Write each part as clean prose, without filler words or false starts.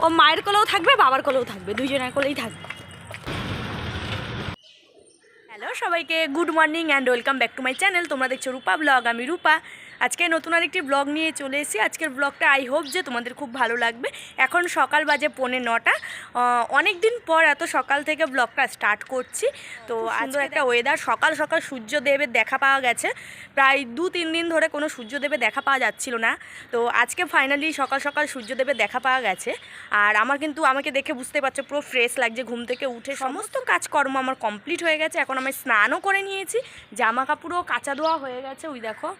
ও মায়ের কোলেও থাকবে, বাবার কোলেও থাকবে, দুইজনের কোলেই থাকবে। হ্যালো সবাইকে, good morning and welcome back to my channel. তোমরা দেখছো রূপা ব্লগ, আমি রূপা। আজকে নতুন আরেকটি ব্লগ নিয়ে চলে এসেছি। আজকের ব্লগটা আই হোপ যে তোমাদের খুব ভালো লাগবে। এখন সকাল বাজে 9:45। অনেক দিন পর এত সকাল থেকে ব্লগটা স্টার্ট করছি। তো সুন্দর একটা ওয়েদার, সকাল সকাল সূর্যদেবের দেখা পাওয়া গেছে। প্রায় 2-3 দিন ধরে কোনো সূর্যদেবের দেখা পাওয়া যাচ্ছিল না। তো আজকে ফাইনালি সকাল সকাল সূর্যদেবের দেখা পাওয়া গেছে। আর আমাকে দেখে বুঝতে পারছো পুরো ফ্রেশ লাগছে। ঘুম থেকে উঠে সমস্ত কাজকর্ম আমার কমপ্লিট হয়ে গেছে। এখন আমি স্নানও করে নিয়েছি, জামা কাপড়ও কাচা ধোয়া হয়ে গেছে। ওই দেখো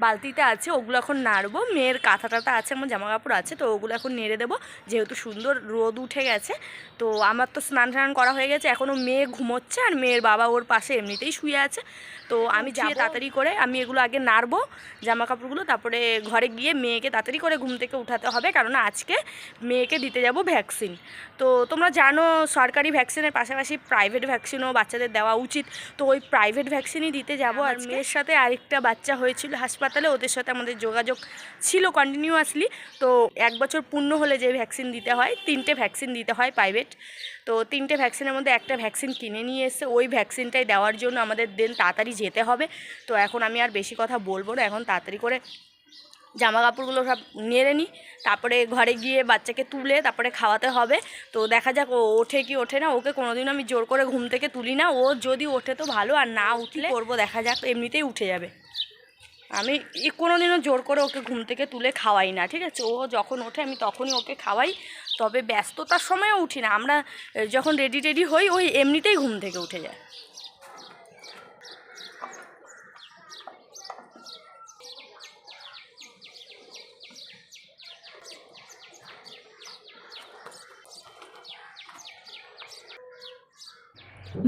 বালতিতে আছে, ওগুলো এখন নাড়বো। মেয়ের কাঁথা টাথা আছে, আমার জামা কাপড় আছে, তো ওগুলো এখন নেড়ে দেবো। যেহেতু সুন্দর রোদ উঠে গেছে, তো আমার তো স্নান টান করা হয়ে গেছে। এখনও মেয়ে ঘুমোচ্ছে আর মেয়ের বাবা ওর পাশে এমনিতেই শুয়ে আছে। তো আমি যাই তাড়াতাড়ি করে, আমি এগুলো আগে নাড়বো জামা কাপড়গুলো, তারপরে ঘরে গিয়ে মেয়েকে তাড়াতাড়ি করে ঘুম থেকে উঠাতে হবে, কারণ আজকে মেয়েকে দিতে যাব ভ্যাকসিন। তো তোমরা জানো সরকারি ভ্যাকসিনের পাশাপাশি প্রাইভেট ভ্যাকসিনও বাচ্চাদের দেওয়া উচিত। তো ওই প্রাইভেট ভ্যাকসিনই দিতে যাব। আর মেয়ের সাথে আরেকটা বাচ্চা হয়েছিল হাসপাতালে, ওদের সাথে আমাদের যোগাযোগ ছিল কন্টিনিউয়াসলি। তো 1 বছর পূর্ণ হলে যে ভ্যাকসিন দিতে হয়, 3টে ভ্যাকসিন দিতে হয় প্রাইভেট। তো 3টে ভ্যাকসিনের মধ্যে একটা ভ্যাকসিন কিনে নিয়ে এসে ওই ভ্যাকসিনটাই দেওয়ার জন্য আমাদের তাড়াতাড়ি যেতে হবে। তো এখন আমি আর বেশি কথা বলবো না, এখন তাড়াতাড়ি করে জামা কাপড়গুলো সব নেড়ে নিই, তারপরে ঘরে গিয়ে বাচ্চাকে তুলে তারপরে খাওয়াতে হবে। তো দেখা যাক ও ওঠে কি ওঠে না। ওকে কোনোদিন আমি জোর করে ঘুম থেকে তুলি না। ও যদি ওঠে তো ভালো, আর না উঠলে করবো দেখা যাক, এমনিতেই উঠে যাবে। আমি কোনোদিনও জোর করে ওকে ঘুম থেকে তুলে খাওয়াই না, ঠিক আছে? ও যখন ওঠে আমি তখনই ওকে খাওয়াই। তবে ব্যস্ততার সময়ও উঠি না, আমরা যখন রেডি হই ওই এমনিতেই ঘুম থেকে উঠে যায়।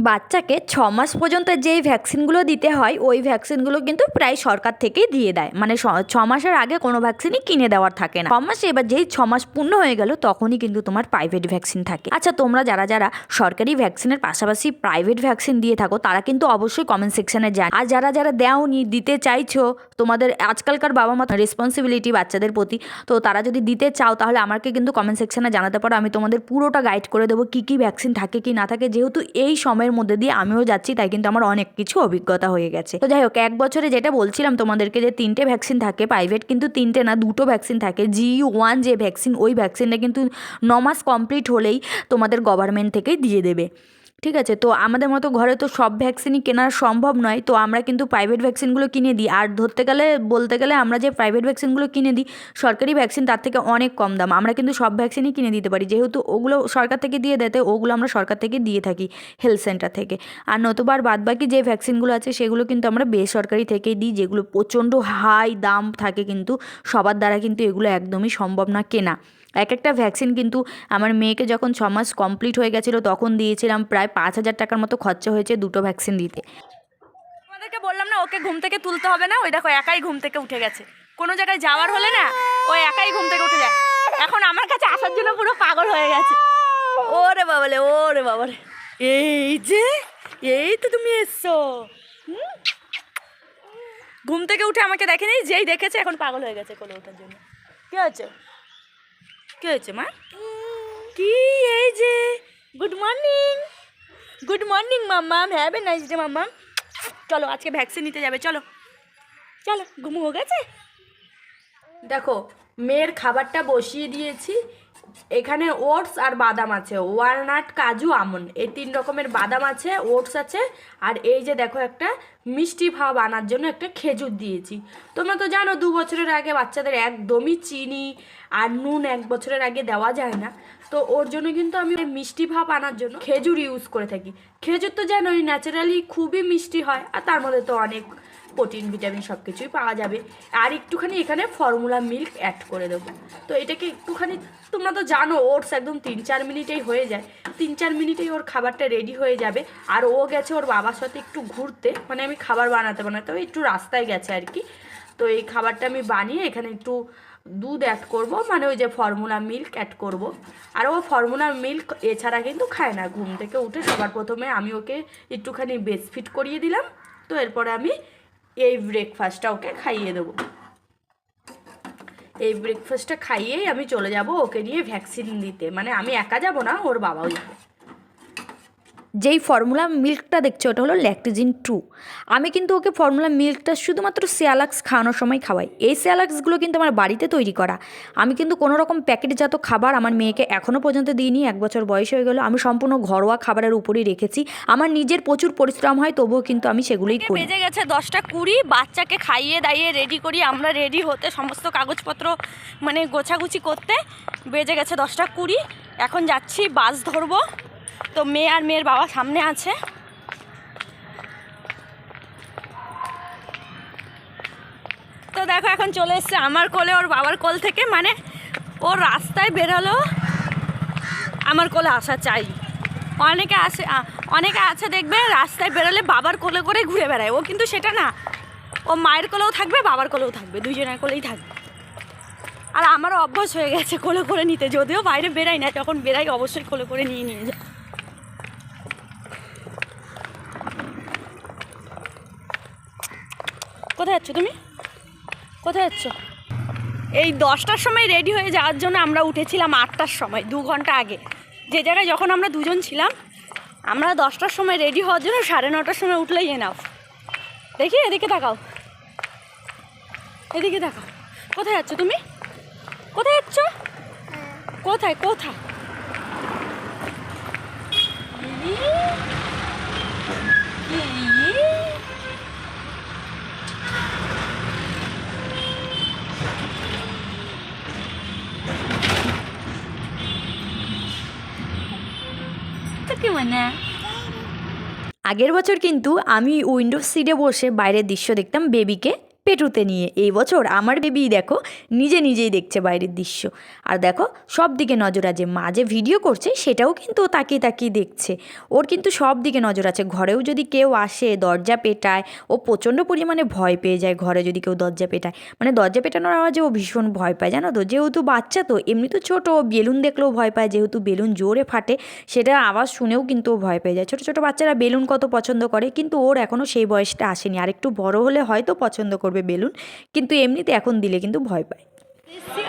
বাচ্চাকে 6 মাস পর্যন্ত যেই ভ্যাকসিনগুলো দিতে হয় ওই ভ্যাকসিনগুলো কিন্তু প্রায় সরকার থেকেই দিয়ে দেয়। মানে 6 মাসের আগে কোনো ভ্যাকসিনই কিনে দেওয়ার থাকে না। 6 মাসে এবার যেই 6 মাস পূর্ণ হয়ে গেল তখনই কিন্তু তোমার প্রাইভেট ভ্যাকসিন থাকে। আচ্ছা, তোমরা যারা যারা সরকারি ভ্যাকসিনের পাশাপাশি প্রাইভেট ভ্যাকসিন দিয়ে থাকো তারা কিন্তু অবশ্যই কমেন্ট সেকশনে জান। আর যারা যারা দেওনি, দিতে চাইছো, তোমাদের আজকালকার বাবা মা রেসপন্সিবিলিটি বাচ্চাদের প্রতি, তো তারা যদি দিতে চাও তাহলে আমাকে কিন্তু কমেন্ট সেকশনে জানাতে পারো। আমি তোমাদের পুরোটা গাইড করে দেবো কী কী ভ্যাকসিন থাকে কি না থাকে। যেহেতু এই সময়ের মধ্যে দিয়ে আমিও যাচ্ছি, তাই কিন্তু আমার অনেক কিছু অভিজ্ঞতা হয়ে গেছে। তো যাই হোক, 1 বছরে যেটা বলছিলাম তোমাদেরকে যে 3টে ভ্যাকসিন থাকে প্রাইভেট, কিন্তু 3টে না 2টো ভ্যাকসিন থাকে। GU1 যে ভ্যাকসিন, ওই ভ্যাকসিনটা কিন্তু 9 মাস কমপ্লিট হলেই তোমাদের গভর্নমেন্ট থেকেই দিয়ে দেবে, ঠিক আছে? তো আমাদের মতো ঘরে তো সব ভ্যাকসিনই কেনা সম্ভব নয়, তো আমরা কিন্তু প্রাইভেট ভ্যাকসিনগুলো কিনে দিই। আর বলতে গেলে আমরা যে প্রাইভেট ভ্যাকসিনগুলো কিনে দিই, সরকারি ভ্যাকসিন তার থেকে অনেক কম দাম। আমরা কিন্তু সব ভ্যাকসিনই কিনে দিতে পারি, যেহেতু ওগুলো সরকার থেকে দিয়ে দেয়, ওগুলো আমরা সরকার থেকে দিয়ে থাকি, হেলথ সেন্টার থেকে। আর নতুবা বাদবাকি যে ভ্যাকসিনগুলো আছে সেগুলো কিন্তু আমরা বেসরকারি থেকেই দিই, যেগুলো প্রচণ্ড হাই দাম থাকে, কিন্তু সবার দ্বারা কিন্তু এগুলো একদমই সম্ভব না কেনা। একটা ভ্যাকসিন কিন্তু আমার মেয়েকে যখন 6 মাস কমপ্লিট হয়ে গেছিলো তখন দিয়েছিলাম, প্রায় 5,000 টাকার মতো খরচা হয়েছে 2টো ভ্যাকসিন দিতে। তোমাদেরকে বললাম না ওকে ঘুম থেকে তুলতে হবে না, ওই দেখো একাই ঘুম থেকে উঠে গেছে। কোনো জায়গায় যাওয়ার হলে না ও একাই ঘুম থেকে উঠে যায়। এখন আমার কাছে আসার জন্য পুরো পাগল হয়ে গেছে। ওরে বাবালে, ওরে বাবারে, এই তো তুমি এসছো। ঘুম থেকে উঠে আমাকে দেখেনি, যেই দেখেছে এখন পাগল হয়ে গেছে কোলে ওঠার জন্য। কি হয়েছে, কি হয়েছে মা? কি এই যে গুড মর্নিং, গুড মর্নিং মাম্মাম, হ্যাভ এ নাইস ডে মাম্মাম। চলো আজকে ভ্যাকসিন নিতে যাবে, চলো চলো। ঘুম হয়ে গেছে। দেখো মেয়ের খাবারটা বসিয়ে দিয়েছি। এখানে ওটস আর বাদাম আছে, ওয়ালনাট, কাজু, আমন্ড, এই 3 রকমের বাদাম আছে, ওটস আছে, আর এই যে দেখো একটা মিষ্টি ভাব আনার জন্য একটা খেজুর দিয়েছি। তোমরা তো জানো 2 বছরের আগে বাচ্চাদের একদমই চিনি আর নুন 1 বছরের আগে দেওয়া যায় না। তো ওর জন্য কিন্তু আমি মিষ্টি ভাব আনার জন্য খেজুর ইউজ করে থাকি। খেজুর তো জানোই ন্যাচারালি খুবই মিষ্টি হয়, আর তার মধ্যে তো অনেক প্রোটিন ভিটামিন সব কিছুই পাওয়া যাবে। আর একটুখানি এখানে ফর্মুলা মিল্ক অ্যাড করে দেবো। তো এটাকে একটুখানি, তোমরা তো জানো ওটস একদম 3-4 মিনিটেই হয়ে যায়। 3-4 মিনিটেই ওর খাবারটা রেডি হয়ে যাবে। আর ও গেছে ওর বাবার সাথে একটু ঘুরতে, মানে আমি খাবার বানাতে একটু রাস্তায় গেছে আর কি। তো এই খাবারটা আমি বানিয়ে এখানে একটু দুধ অ্যাড করব, মানে ওই যে ফর্মুলা মিল্ক অ্যাড করব। আর ও ফর্মুলা মিল্ক এছাড়া কিন্তু খায় না। ঘুম থেকে উঠে সবার প্রথমে আমি ওকে একটুখানি ব্রেস্টফিড করিয়ে দিলাম। তো এরপরে আমি এই ব্রেকফাস্টটা ওকে খাইয়ে দেবো। এই ব্রেকফাস্টটা খাইয়েই আমি চলে যাব ওকে নিয়ে ভ্যাকসিন দিতে, মানে আমি একা যাব না, ওর বাবাও যাবে। যেই ফর্মুলা মিল্কটা দেখছো ওটা হলো ল্যাকটোজেন 2। আমি কিন্তু ওকে ফর্মুলা মিল্কটা শুধুমাত্র সেয়ালাক্স খাওয়ানোর সময় খাওয়াই। এই সেয়ালাক্সগুলো কিন্তু আমার বাড়িতে তৈরি করা। আমি কিন্তু কোনো রকম প্যাকেটজাত খাবার আমার মেয়েকে এখনও পর্যন্ত দিইনি। 1 বছর বয়স হয়ে গেল। আমি সম্পূর্ণ ঘরোয়া খাবারের উপরেই রেখেছি। আমার নিজের প্রচুর পরিশ্রম হয়, তবুও কিন্তু আমি সেগুলোই করি। বেজে গেছে 10টা 20, বাচ্চাকে খাইয়ে দাইয়ে রেডি করি, আমরা রেডি হতে সমস্ত কাগজপত্র মানে গোছাগুছি করতে বেজে গেছে 10টা 20। এখন যাচ্ছি বাস ধরবো। তো মেয়ে আর মেয়ের বাবা সামনে আছে। তো দেখো এখন চলে এসছে আমার কোলে ওর বাবার কোল থেকে, মানে ওর রাস্তায় বেরোলো আমার কোলে আসা চাই। অনেকে আছে দেখবে রাস্তায় বেরোলে বাবার কোলে করে ঘুরে বেড়ায়, ও কিন্তু সেটা না, ও মায়ের কোলেও থাকবে বাবার কোলেও থাকবে, দুজনের কোলেই থাকবে। আর আমারও অভ্যাস হয়ে গেছে কোলে করে নিতে, যদিও বাইরে বেরাই না, যখন বেরাই অবশ্যই কোলে করে নিয়ে যায়। কোথায় যাচ্ছ তুমি? কোথায় যাচ্ছ? এই 10টার সময় রেডি হয়ে যাওয়ার জন্য আমরা উঠেছিলাম 8টার সময়, 2 ঘন্টা আগে। যে জায়গায় যখন আমরা দুজন ছিলাম, আমরা 10টার সময় রেডি হওয়ার জন্য 9:30টার সময় উঠলেই এনাফ। দেখি এদিকে তাকাও, এদিকে তাকাও। কোথায় যাচ্ছ তুমি? কোথায় যাচ্ছ? কোথায় কোথায়? আগের বছর কিন্তু আমি উইন্ডো সিটে বসে বাইরের দৃশ্য দেখতাম বেবিকে পেটুতে নিয়ে। এই বছর আমার বেবি দেখো নিজেই দেখছে বাইরের দৃশ্য। আর দেখো সব দিকে নজর আছে, মা যে ভিডিও করছে সেটাও কিন্তু ও তাকিয়ে দেখছে। ওর কিন্তু সব দিকে নজর আছে। ঘরেও যদি কেউ আসে দরজা পেটায়, ও প্রচণ্ড পরিমাণে ভয় পেয়ে যায়। ঘরে যদি কেউ দরজা পেটায়, মানে দরজা পেটানোর আওয়াজে ও ভীষণ ভয় পায়, জানো তো। যেহেতু বাচ্চা তো এমনি তো ছোটো, বেলুন দেখলেও ভয় পায়, যেহেতু বেলুন জোরে ফাটে সেটা আওয়াজ শুনেও কিন্তু ও ভয় পেয়ে যায়। ছোটো বাচ্চারা বেলুন কত পছন্দ করে, কিন্তু ওর এখনও সেই বয়সটা আসেনি। আর একটু বড় হলে হয়তো পছন্দ করবে বেলুন, কিন্তু এমনিতে এখন দিলে কিন্তু ভয় পায়।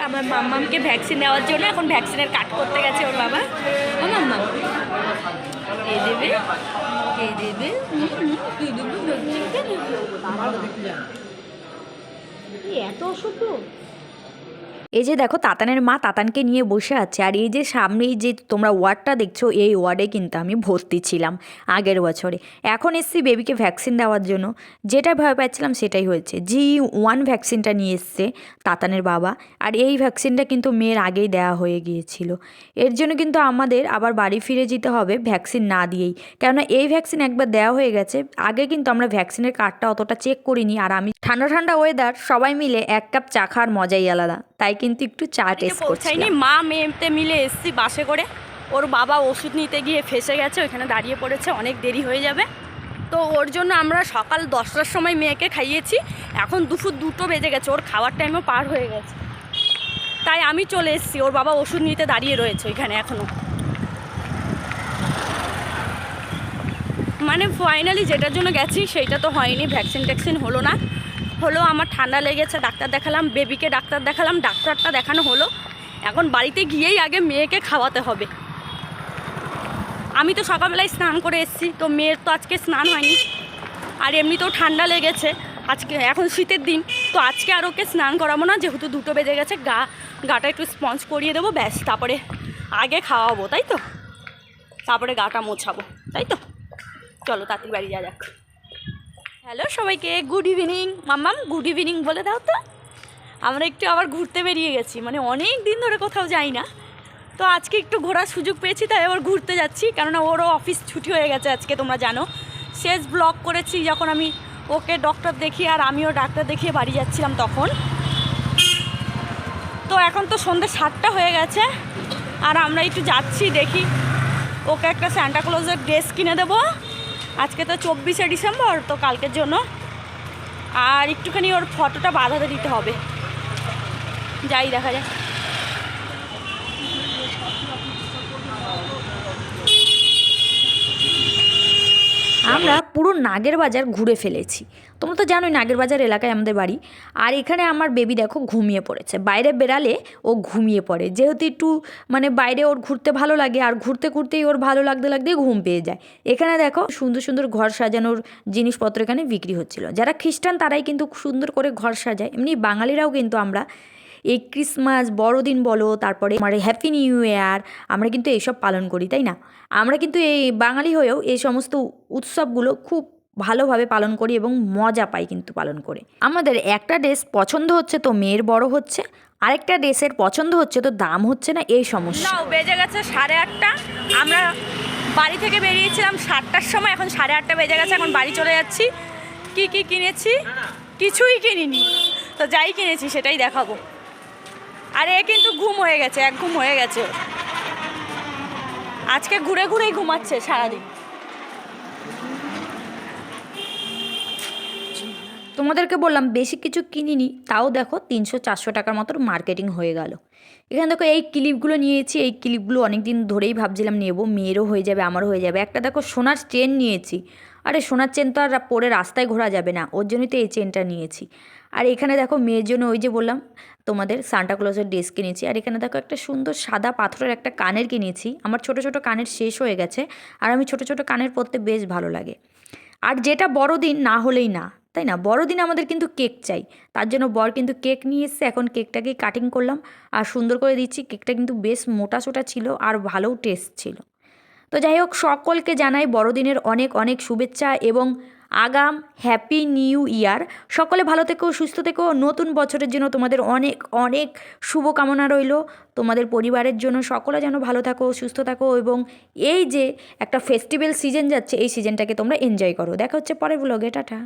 আমার মাম্মামকে ভ্যাকসিন দেওয়ার জন্য এখন ভ্যাকসিনের কাট করতে গেছে ওর বাবা। ও মাম্মা এই দেবে, এই দেবে, এত অসুখ। এই যে দেখো তাতানের মা তাতানকে নিয়ে বসে আছে। আর এই যে সামনেই যে তোমরা ওয়ার্ডটা দেখছো, এই ওয়ার্ডে কিন্তু আমি ভর্তি ছিলাম আগের বছরে। এখন এসছি বেবিকে ভ্যাকসিন দেওয়ার জন্য। যেটা ভয় পাচ্ছিলাম সেটাই হয়েছে। G1 ভ্যাকসিনটা নিয়ে এসছে তাতানের বাবা। আর এই ভ্যাকসিনটা কিন্তু মেয়ের আগেই দেওয়া হয়ে গিয়েছিল। এর জন্য কিন্তু আমাদের আবার বাড়ি ফিরে যেতে হবে ভ্যাকসিন না দিয়েই, কেননা এই ভ্যাকসিন একবার দেওয়া হয়ে গেছে। আগে কিন্তু আমরা ভ্যাকসিনের কার্ডটা অতটা চেক করিনি। আর আমি ঠান্ডা ওয়েদার, সবাই মিলে 1 কাপ চা খাওয়ার মজাই আলাদা, তাই কিন্তু একটু চা টেস্ট করছিলাম। মা মেয়েতে মিলে এসছি বাসে করে। ওর বাবা ওষুধ নিতে গিয়ে ফেসে গেছে, ওইখানে দাঁড়িয়ে পড়েছে, অনেক দেরি হয়ে যাবে। তো ওর জন্য আমরা সকাল 10টার সময় মেয়েকে খাইয়েছি, এখন দুপুর 2টো বেজে গেছে, ওর খাওয়ার টাইমও পার হয়ে গেছে। তাই আমি চলে এসেছি, ওর বাবা ওষুধ নিতে দাঁড়িয়ে রয়েছে ওইখানে এখনও। মানে ফাইনালি যেটার জন্য গেছি সেইটা তো হয়নি, ভ্যাকসিন হলো না। হলো আমার ঠান্ডা লেগেছে, ডাক্তার দেখালাম, বেবিকে ডাক্তার দেখালাম, ডাক্তারটা দেখানো হলো। এখন বাড়িতে গিয়েই আগে মেয়েকে খাওয়াতে হবে। আমি তো সকালবেলায় স্নান করে এসেছি, তো মেয়ের তো আজকে স্নান হয়নি। আর এমনিতেও ঠান্ডা লেগেছে আজকে, এখন শীতের দিন, তো আজকে আর ওকে স্নান করাবো না, যেহেতু 2টো বেজে গেছে। গাটা একটু স্পঞ্জ করিয়ে দেবো, ব্যাস। তারপরে আগে খাওয়াবো, তাই তো, তারপরে গাটা মোছাবো, তাই তো। চলো তাড়াতাড়ি বাড়ি যা যাক। হ্যালো সবাইকে, গুড ইভিনিং। মাম্মাম গুড ইভিনিং বলে দাও তো। আমরা একটু আবার ঘুরতে বেরিয়ে গেছি, মানে অনেক দিন ধরে কোথাও যাই না, তো আজকে একটু ঘোরার সুযোগ পেয়েছি, তাই আবার ঘুরতে যাচ্ছি। কেননা ওরও অফিস ছুটি হয়ে গেছে আজকে, তোমরা জানো। শেষ ব্লগ করেছি যখন আমি ওকে ডক্টর দেখিয়ে আর আমিও ডাক্তার দেখিয়ে বাড়ি যাচ্ছিলাম তখন। তো এখন তো সন্ধ্যে 7টা হয়ে গেছে, আর আমরা একটু যাচ্ছি, দেখি ওকে একটা সান্টা ক্লজের ড্রেস কিনে দেবো। আজকে তো 24শে ডিসেম্বর, তো কালকের জন্য। আর একটুখানি ওর ফটোটা বাঁধাতে দিতে হবে, যাই দেখা যায়। আমরা পুরো নাগের বাজার ঘুরে ফেলেছি। তোমরা তো জানোই নাগের বাজার এলাকায় আমাদের বাড়ি। আর এখানে আমার বেবি দেখো ঘুমিয়ে পড়েছে, বাইরে বেরালে ও ঘুমিয়ে পড়ে, যেহেতু একটু মানে বাইরে ওর ঘুরতে ভালো লাগে, আর ঘুরতে ঘুরতেই ওর ভালো লাগতে লাগতেই ঘুম পেয়ে যায়। এখানে দেখো সুন্দর সুন্দর ঘর সাজানোর জিনিসপত্র এখানে বিক্রি হচ্ছিল। যারা খ্রিস্টান তারাই কিন্তু সুন্দর করে ঘর সাজায়, এমনি বাঙালিরাও কিন্তু আমরা এই ক্রিসমাস, বড়দিন বলো, তারপরে আমার হ্যাপি নিউ ইয়ার, আমরা কিন্তু এইসব পালন করি, তাই না? আমরা কিন্তু এই বাঙালি হয়েও এই সমস্ত উৎসবগুলো খুব ভালোভাবে পালন করি এবং মজা পাই কিন্তু পালন করে। আমাদের একটা ড্রেস পছন্দ হচ্ছে তো মেয়ের বড় হচ্ছে, আরেকটা ড্রেসের পছন্দ হচ্ছে তো দাম হচ্ছে না, এই সমস্যা। নাও বেজে গেছে 8:30। আমরা বাড়ি থেকে বেরিয়েছিলাম 7টার সময়, এখন 8:30 বেজে গেছে, এখন বাড়ি চলে যাচ্ছি। কি কি কিনেছি? কিছুই কিনিনি, তো যাই কিনেছি সেটাই দেখাবো। আর এ কিন্তু ঘুম হয়ে গেছে, এক ঘুম হয়ে গেছে ওর। আজকে ঘুরে ঘুরেই ঘুমাচ্ছে সারাদিন। তোমাদেরকে বললাম বেশি কিছু কিনিনি, তাও দেখো 300-400 টাকার মতো মার্কেটিং হয়ে গেল। এখানে দেখো এই ক্লিপগুলো নিয়েছি, এই ক্লিপগুলো অনেক দিন ধরেই ভাবছিলাম নেবো, মেয়েরও হয়ে যাবে আমারও হয়ে যাবে। একটা দেখো সোনার চেন নিয়েছি, আরে সোনার চেন তো আর পরে রাস্তায় ঘোরা যাবে না, ওর জন্যই তো এই চেনটা নিয়েছি। আর এখানে দেখো মেয়ের জন্য ওই যে বললাম তোমাদের সান্টা ক্লজের ড্রেস কিনেছি। আর এখানে দেখো একটা সুন্দর সাদা পাথরের একটা কানের কিনেছি। আমার ছোট ছোট কানের শেষ হয়ে গেছে, আর আমি ছোট ছোট কানের পরতে বেশ ভালো লাগে। আর যেটা বড়দিন না হলেই না, তাই না? বড়দিন আমাদের কিন্তু কেক চাই, তার জন্য বর কিন্তু কেক নিয়ে এসছে। এখন কেকটাকেই কাটিং করলাম আর সুন্দর করে দিচ্ছি। কেকটা কিন্তু বেশ মোটা সোটা ছিল আর ভালোও টেস্ট ছিল। তো যাই হোক, সকলকে জানাই বড়দিনের অনেক অনেক শুভেচ্ছা এবং আগাম হ্যাপি নিউ ইয়ার। সকলে ভালো থেকো, সুস্থ থেকো। নতুন বছরের জন্য তোমাদের অনেক অনেক শুভকামনা রইল। তোমাদের পরিবারের জন্য সকলে যেন ভালো থাকো, সুস্থ থাকো এবং এই যে একটা ফেস্টিভ্যাল সিজন যাচ্ছে, এই সিজনটাকে তোমরা এনজয় করো। দেখা হচ্ছে পরের ব্লগে, টাটা।